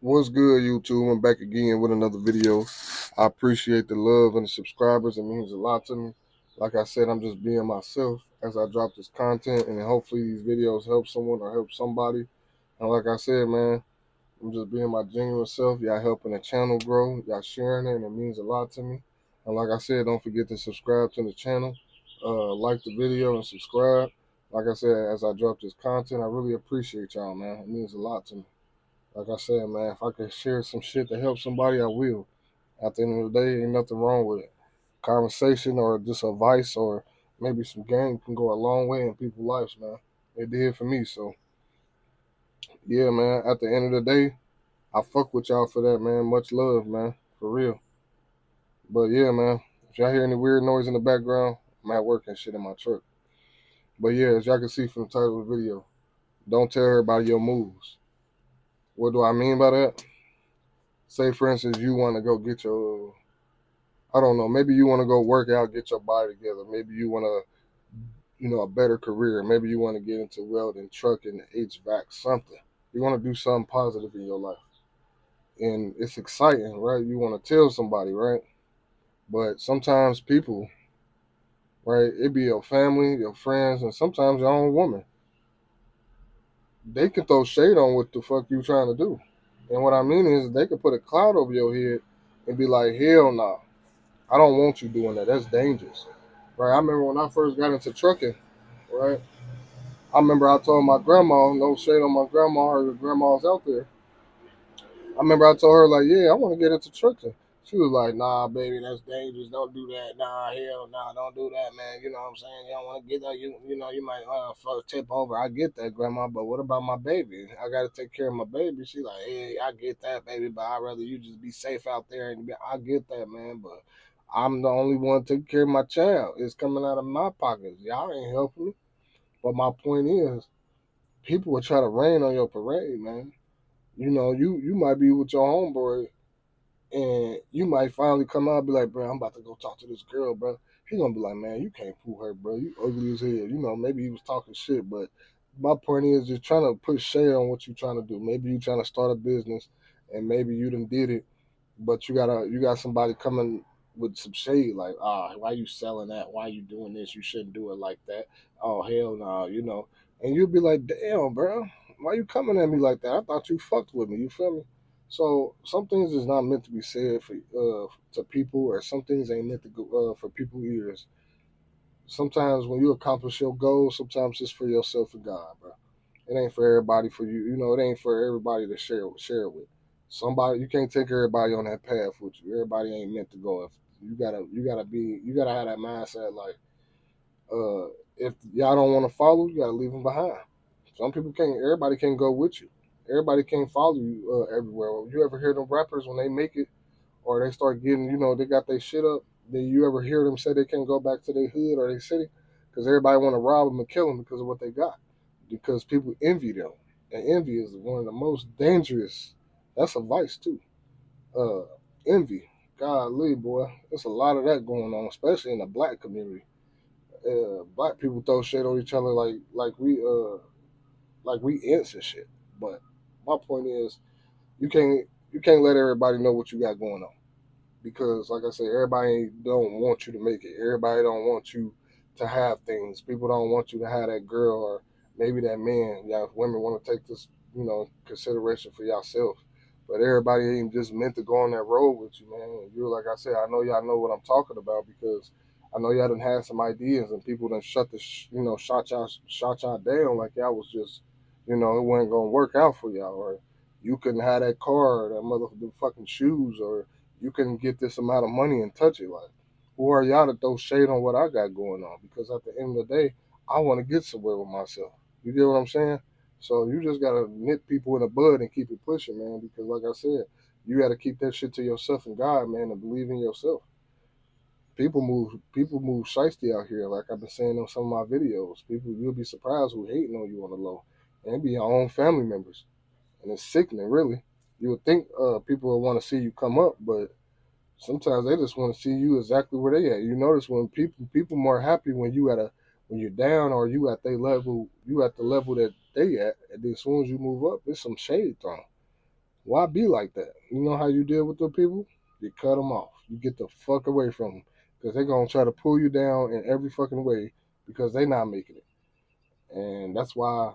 What's good, YouTube? I'm back again with another video. I appreciate the love and the subscribers. It means a lot to me. Like I said, I'm just being myself as I drop this content, and hopefully these videos help someone or help somebody. And like I said, man, I'm just being my genuine self. Y'all helping the channel grow. Y'all sharing it, and it means a lot to me. And like I said, don't forget to subscribe to the channel. Like the video and subscribe. Like I said, as I drop this content, I really appreciate y'all, man. It means a lot to me. Like I said, man, if I can share some shit to help somebody, I will. At the end of the day, ain't nothing wrong with it. Conversation or just advice or maybe some game can go a long way in people's lives, man. It did for me. So, yeah, man, at the end of the day, I fuck with y'all for that, man. Much love, man. For real. But, yeah, man, if y'all hear any weird noise in the background, I'm at work and shit in my truck. But, yeah, as y'all can see from the title of the video, don't tell everybody your moves. What do I mean by that? Say, for instance, you want to go get your I don't know. Maybe you want to go work out, get your body together. Maybe you want to, a better career. Maybe you want to get into welding, trucking, HVAC, something. You want to do something positive in your life. And it's exciting, right? You want to tell somebody, right? But sometimes people, right, it be your family, your friends, and sometimes your own woman. They can throw shade on what the fuck you trying to do. And what I mean is they could put a cloud over your head and be like, hell no, I don't want you doing that. That's dangerous. Right? I remember when I first got into trucking, right? I remember I told my grandma, no shade on my grandma or the grandmas out there. I remember I told her, like, yeah, I want to get into trucking. She was like, nah, baby, that's dangerous. Don't do that. Nah, hell nah, don't do that, man. You know what I'm saying? You don't want to get that. You might tip over. I get that, grandma, but what about my baby? I got to take care of my baby. She like, hey, I get that, baby, but I'd rather you just be safe out there. I get that, man, but I'm the only one taking care of my child. It's coming out of my pockets. Y'all ain't helping me. But my point is, people will try to rain on your parade, man. You might be with your homeboy and you might finally come out and be like, bro, I'm about to go talk to this girl, bro. He gonna be like, man, you can't fool her, bro. You ugly as hell. Maybe he was talking shit, but my point is just trying to put shade on what you trying to do. Maybe you trying to start a business and maybe you done did it, but you got somebody coming with some shade like, why you selling that? Why you doing this? You shouldn't do it like that. Oh hell no. And you'll be like, damn, bro, why you coming at me like that? I thought you fucked with me. You feel me? So some things is not meant to be said for to people, or some things ain't meant to go for people's ears. Sometimes when you accomplish your goals, sometimes it's for yourself and God, bro. It ain't for everybody. For you, it ain't for everybody to share with. Somebody, you can't take everybody on that path with you. Everybody ain't meant to go. If you gotta have that mindset. Like, if y'all don't want to follow, you gotta leave them behind. Some people can't. Everybody can't go with you. Everybody can't follow you everywhere. You ever hear them rappers when they make it or they start getting, they got their shit up? Then you ever hear them say they can't go back to their hood or their city because everybody want to rob them and kill them because of what they got? Because people envy them, and envy is one of the most dangerous. That's a vice too. Uh, Envy. Golly, boy, there's a lot of that going on, especially in the black community. Black people throw shit on each other like we ants and shit. But my point is, you can't let everybody know what you got going on because, like I said, everybody don't want you to make it. Everybody don't want you to have things. People don't want you to have that girl or maybe that man. Yeah, if women want to take this, consideration for yourself. But everybody ain't just meant to go on that road with you, man. You, like I said, I know y'all know what I'm talking about because I know y'all done had some ideas and people done shot y'all down like y'all was just, it wasn't gonna work out for y'all, or you couldn't have that car or that motherfucking shoes, or you can get this amount of money and touch it. Like, who are y'all to throw shade on what I got going on? Because at the end of the day, I want to get somewhere with myself. You get what I'm saying? So you just gotta nip people in the bud and keep it pushing, man. Because like I said, you gotta keep that shit to yourself and God, man, and believe in yourself. People move shiesty out here, like I've been saying in some of my videos. People, you'll be surprised who hating on you on the low, and it be your own family members, and it's sickening, really. You would think people would want to see you come up, but sometimes they just want to see you exactly where they at. You notice when people more happy when you're down or you at the level that they at, and then as soon as you move up, there's some shade thrown. Why be like that? You know how you deal with the people? You cut them off. You get the fuck away from them because they're gonna try to pull you down in every fucking way because they not making it. And that's why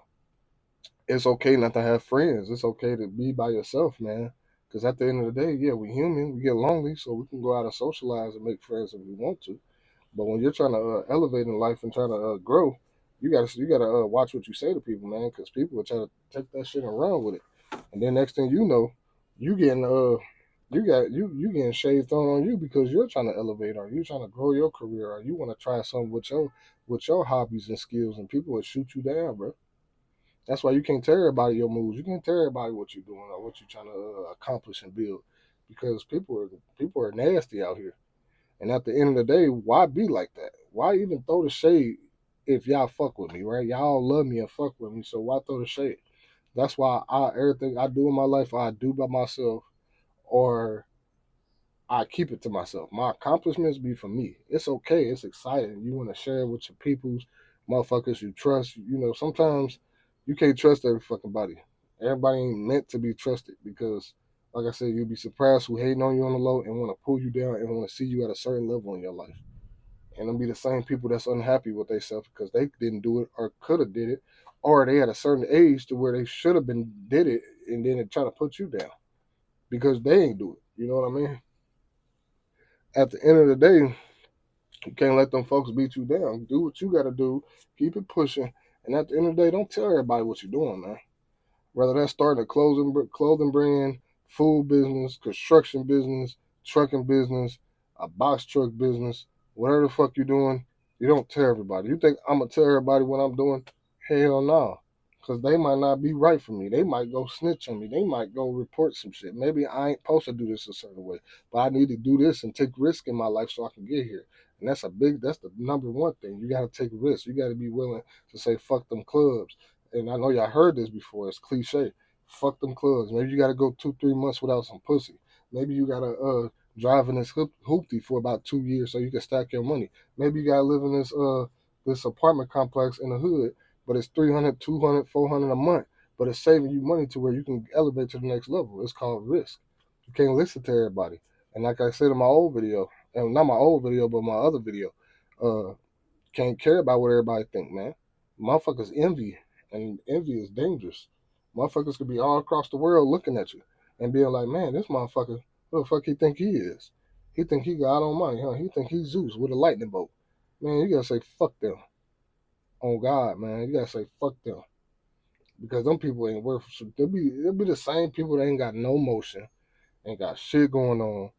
it's okay not to have friends. It's okay to be by yourself, man. Because at the end of the day, yeah, we human. We get lonely, so we can go out and socialize and make friends if we want to. But when you're trying to elevate in life and trying to grow, you gotta watch what you say to people, man, because people will try to take that shit and run with it. And then next thing you know, you getting you getting shade thrown on you because you're trying to elevate, or you trying to grow your career, or you want to try something with your hobbies and skills, and people will shoot you down, bro. That's why you can't tell everybody your moves. You can't tell everybody what you're doing or what you're trying to accomplish and build, because people are nasty out here. And at the end of the day, why be like that? Why even throw the shade if y'all fuck with me, right? Y'all love me and fuck with me, so why throw the shade? That's why everything I do in my life, I do by myself, or I keep it to myself. My accomplishments be for me. It's okay. It's exciting. You want to share it with your peoples, motherfuckers you trust. You know, sometimes you can't trust every fucking body. Everybody ain't meant to be trusted because, like I said, you'll be surprised who hating on you on the low and want to pull you down and want to see you at a certain level in your life. And it'll be the same people that's unhappy with themselves because they didn't do it or could have did it, or they at a certain age to where they should have been did it, and then they try to put you down because they ain't do it. You know what I mean? At the end of the day, you can't let them folks beat you down. Do what you got to do. Keep it pushing. And at the end of the day, don't tell everybody what you're doing, man. Whether that's starting a clothing brand, food business, construction business, trucking business, a box truck business, whatever the fuck you're doing, you don't tell everybody. You think I'm gonna tell everybody what I'm doing? Hell no. Cause they might not be right for me. They might go snitch on me. They might go report some shit. Maybe I ain't supposed to do this a certain way, but I need to do this and take risk in my life so I can get here. And that's the number one thing. You gotta take risks. You gotta be willing to say fuck them clubs. And I know y'all heard this before. It's cliche. Fuck them clubs. Maybe you gotta go 2 3 months without some pussy. Maybe you gotta drive in this hoopty for about 2 years so you can stack your money. Maybe you gotta live in this apartment complex in the hood, but it's 300, 200, 400 a month, but it's saving you money to where you can elevate to the next level. It's called risk. You can't listen to everybody. And like I said in my old video, and not my old video, but my other video, uh, can't care about what everybody think, man. Motherfuckers envy, and envy is dangerous. Motherfuckers could be all across the world looking at you and being like, man, this motherfucker, who the fuck he think he is? He think he got on money, huh? He think he's Zeus with a lightning bolt. Man, you gotta say fuck them. On God, man, you gotta say fuck them because them people ain't worth. They'll be the same people that ain't got no motion, ain't got shit going on,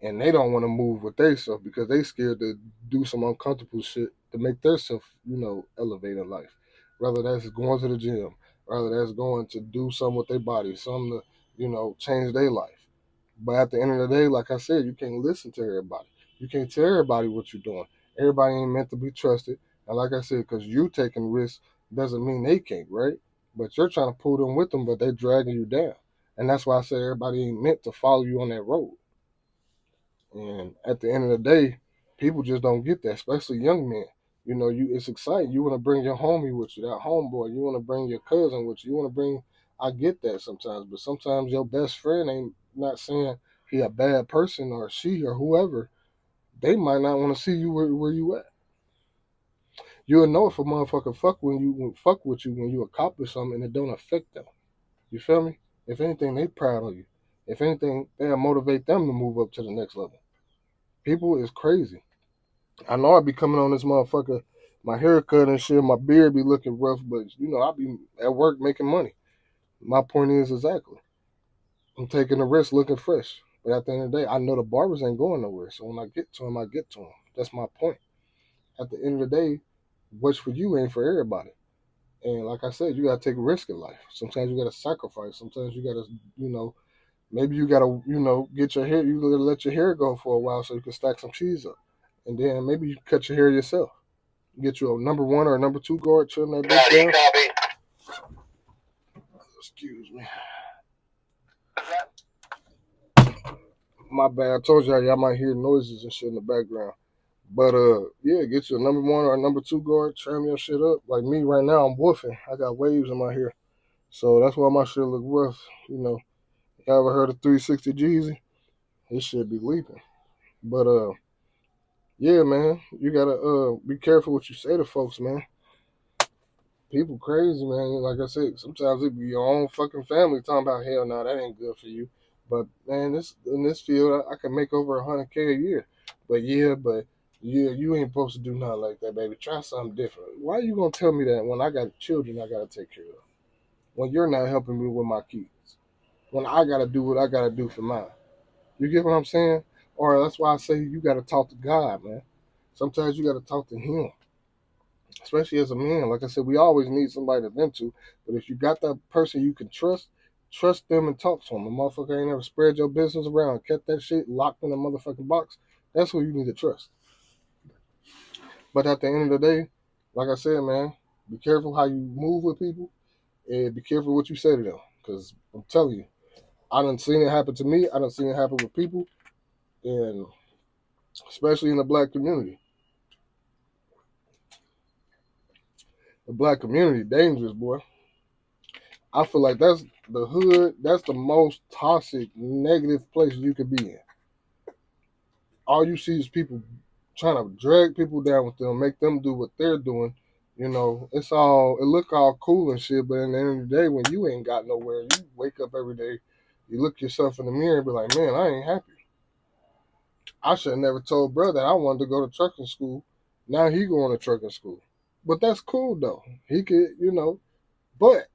and they don't want to move with themselves because they scared to do some uncomfortable shit to make themselves, elevate in life. Whether that's going to the gym, whether that's going to do something with their body, something to, change their life. But at the end of the day, like I said, you can't listen to everybody. You can't tell everybody what you're doing. Everybody ain't meant to be trusted. And like I said, because you taking risks doesn't mean they can't, right? But you're trying to pull them with them, but they're dragging you down. And that's why I say everybody ain't meant to follow you on that road. And at the end of the day, people just don't get that, especially young men. It's exciting. You want to bring your homie with you, that homeboy. You want to bring your cousin with you. You want to bring. I get that sometimes, but sometimes your best friend ain't not saying he a bad person or she or whoever. They might not want to see you where you at. You'll know if a motherfucker fuck with you when you accomplish something and it don't affect them. You feel me? If anything, they proud of you. If anything, they'll motivate them to move up to the next level. People is crazy. I know I be coming on this motherfucker, my haircut and shit, my beard be looking rough, but I be at work making money. My point is exactly. I'm taking a risk looking fresh. But at the end of the day, I know the barbers ain't going nowhere. So when I get to them, I get to them. That's my point. At the end of the day, what's for you ain't for everybody. And like I said, you gotta take a risk in life. Sometimes you gotta sacrifice. Sometimes you gotta, maybe you gotta, get your hair. You gotta let your hair go for a while so you can stack some cheese up, and then maybe you cut your hair yourself. Get you a number one or a number two guard, trim that bitch down. Excuse me. My bad. I told y'all might hear noises and shit in the background. But yeah, get you a number one or a number two guard, trim your shit up. Like me right now, I'm woofing. I got waves in my hair. So that's why my shit look rough, Ever heard of 360 Jeezy? He should be leaping. But yeah, man, you gotta be careful what you say to folks, man. People crazy, man. Like I said, sometimes it be your own fucking family talking about hell no, that ain't good for you. But man, this in this field I can make over 100K a year. But yeah, you ain't supposed to do nothing like that, baby. Try something different. Why you gonna tell me that when I got children I gotta take care of? When you're not helping me with my kids? When I gotta do what I gotta do for mine? You get what I'm saying? Or that's why I say you gotta talk to God, man. Sometimes you gotta talk to Him, especially as a man. Like I said, we always need somebody to vent to. But if you got that person you can trust them and talk to them. A motherfucker ain't never spread your business around, kept that shit locked in a motherfucking box. That's who you need to trust. But at the end of the day, like I said, man, be careful how you move with people and be careful what you say to them. Because I'm telling you, I done seen it happen to me. I done seen it happen with people, and especially in the black community. The black community, dangerous, boy. I feel like that's the hood. That's the most toxic, negative place you could be in. All you see is people trying to drag people down with them, make them do what they're doing. It look all cool and shit, but in the end of the day, when you ain't got nowhere, you wake up every day, you look yourself in the mirror and be like, man, I ain't happy. I should have never told brother I wanted to go to trucking school. Now he going to trucking school. But that's cool though. He could. But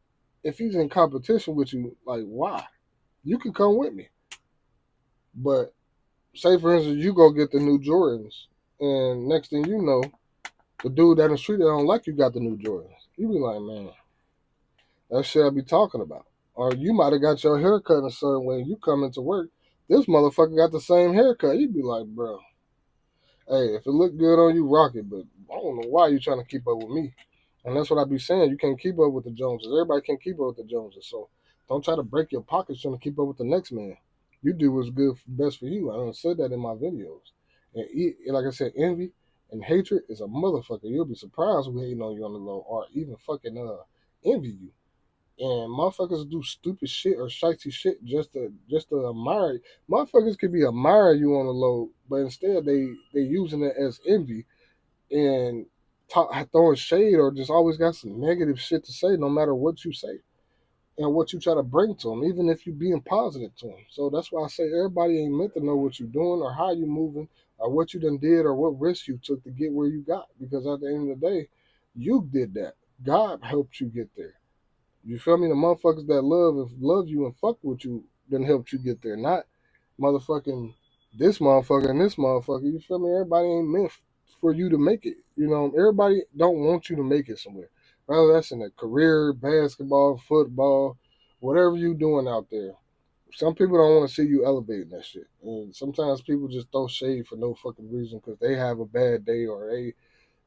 if he's in competition with you, like why? You can come with me. But say for instance, you go get the new Jordans, and next thing you know, the dude down the street that don't like you got the new Jordans. You be like, man, that shit I be talking about. Or you might have got your hair cut in a certain way. You come into work, this motherfucker got the same haircut. You be like, bro, hey, if it look good on you, rock it. But I don't know why you trying to keep up with me. And that's what I be saying. You can't keep up with the Joneses. Everybody can't keep up with the Joneses. So don't try to break your pockets trying to keep up with the next man. You do what's good, best for you. I done said that in my videos. And like I said, envy and hatred is a motherfucker. You'll be surprised who hating on you on the low or even fucking envy you. And motherfuckers do stupid shit or shitey shit just to admire you. Motherfuckers could be admire you on the low, but instead they using it as envy and throwing shade or just always got some negative shit to say no matter what you say and what you try to bring to them, even if you being positive to them. So that's why I say everybody ain't meant to know what you're doing or how you moving or what you done did or what risks you took to get where you got. Because at the end of the day, you did that. God helped you get there. You feel me? The motherfuckers that love you and fuck with you then helped you get there. Not motherfucking this motherfucker and this motherfucker. You feel me? Everybody ain't meant for you to make it. Everybody don't want you to make it somewhere. Whether that's in a career, basketball, football, whatever you doing out there. Some people don't want to see you elevating that shit. And sometimes people just throw shade for no fucking reason because they have a bad day or they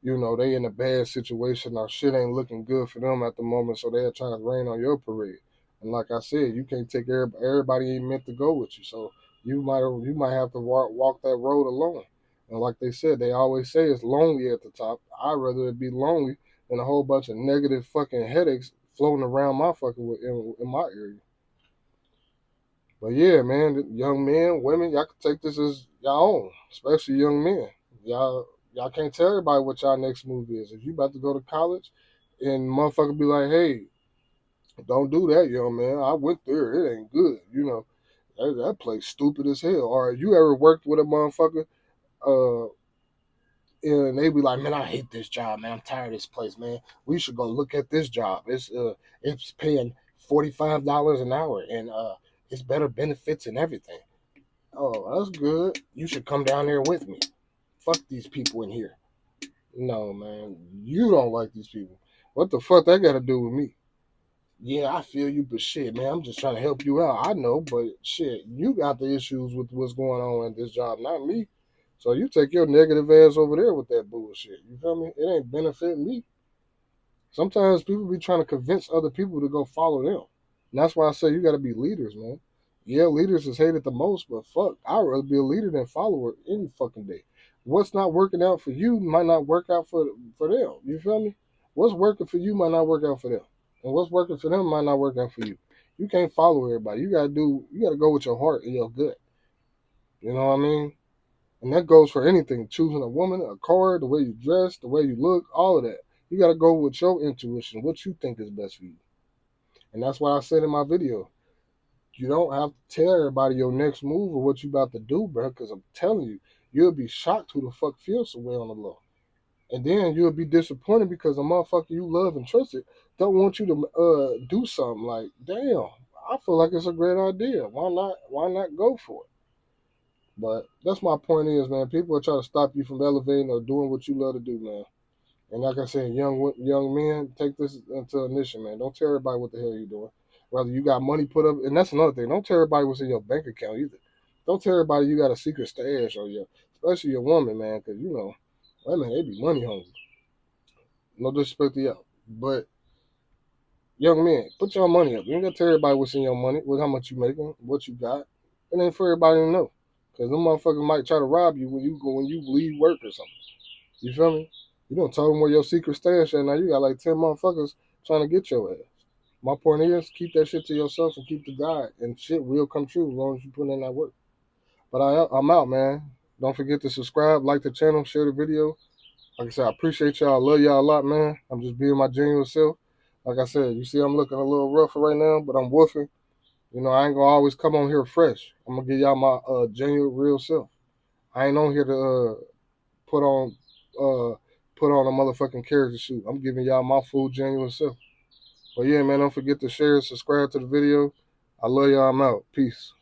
in a bad situation or shit ain't looking good for them at the moment, so they're trying to rain on your parade. And like I said, you can't take everybody ain't meant to go with you, so you might have to walk that road alone. And like they said, they always say it's lonely at the top. I'd rather it be lonely than a whole bunch of negative fucking headaches floating around my fucking in my area. But yeah, man, young men, women, y'all can take this as y'all own, especially young men. Y'all can't tell everybody what y'all next move is. If you about to go to college and motherfucker be like, hey, don't do that, young man. I went there, it ain't good. That place stupid as hell. Or you ever worked with a motherfucker, uh, and they be like, man, I hate this job, man. I'm tired of this place, man. We should go look at this job. It's paying $45 an hour and it's better benefits and everything. Oh, that's good. You should come down there with me. Fuck these people in here. No, man, you don't like these people. What the fuck that got to do with me? Yeah, I feel you, but shit, man, I'm just trying to help you out. I know, but shit, you got the issues with what's going on at this job, not me. So you take your negative ass over there with that bullshit. You feel me? It ain't benefiting me. Sometimes people be trying to convince other people to go follow them. And that's why I say you got to be leaders, man. Yeah, leaders is hated the most, but fuck, I'd rather be a leader than follower any fucking day. What's not working out for you might not work out for them. You feel me? What's working for you might not work out for them, and what's working for them might not work out for you. You can't follow everybody. You gotta go with your heart and your gut. You know what I mean? And that goes for anything. Choosing a woman, a car, the way you dress, the way you look, all of that. You gotta go with your intuition, what you think is best for you. And that's why I said in my video, you don't have to tell everybody your next move or what you about to do, bro. Because I'm telling you, you'll be shocked who the fuck feels so way on the low. And then you'll be disappointed because a motherfucker you love and trusted don't want you to do something like, damn, I feel like it's a great idea. Why not? Why not go for it? But that's my point is, man. People are trying to stop you from elevating or doing what you love to do, man. And like I said, young men, take this into initiative, man. Don't tell everybody what the hell you're doing. Whether you got money put up, and that's another thing. Don't tell everybody what's in your bank account either. Don't tell everybody you got a secret stash or your, especially your woman, man, because you know, women they be money hungry. No disrespect to y'all, but young men, put your money up. You ain't gotta tell everybody what's in your money, what how much you making, what you got. It ain't for everybody to know, because them motherfuckers might try to rob you when you leave work or something. You feel me? You don't tell them where your secret stash at. Now you got like 10 motherfuckers trying to get your ass. My point is, keep that shit to yourself and keep the guide, and shit will come true as long as you put in that work. But I'm out, man. Don't forget to subscribe, like the channel, share the video. Like I said, I appreciate y'all. I love y'all a lot, man. I'm just being my genuine self. Like I said, you see I'm looking a little rougher right now, but I'm woofing. You know, I ain't gonna always come on here fresh. I'm gonna give y'all my genuine, real self. I ain't on here to put on uh put on a motherfucking character suit. I'm giving y'all my full genuine self. But yeah, man, don't forget to share and subscribe to the video. I love y'all. I'm out. Peace.